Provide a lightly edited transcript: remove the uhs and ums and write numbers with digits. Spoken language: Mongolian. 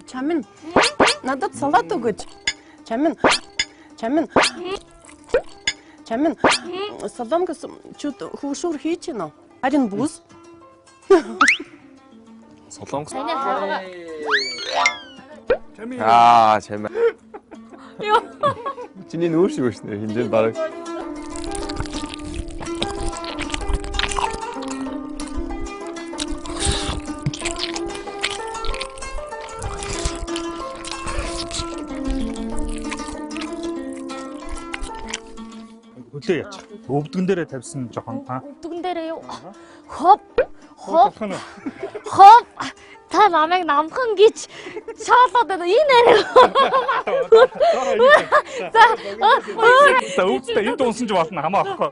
Чамин. Надо салат угодь. Чамин. Саламка чуть хушур хичино. Один буз. солонгос. 재미. 아, 제발. 진이 누우시고 있네. 이제 바로. 어때였죠? өвдгөн дээрээ тавьсан жоохон та. өвдгөн дээрээ юу? Хоп. Хоп. Та намайг намхан гэж шаалаад байна. Энэ арай. За өвдөлтөй энд унсан ч болно хамаахгүй.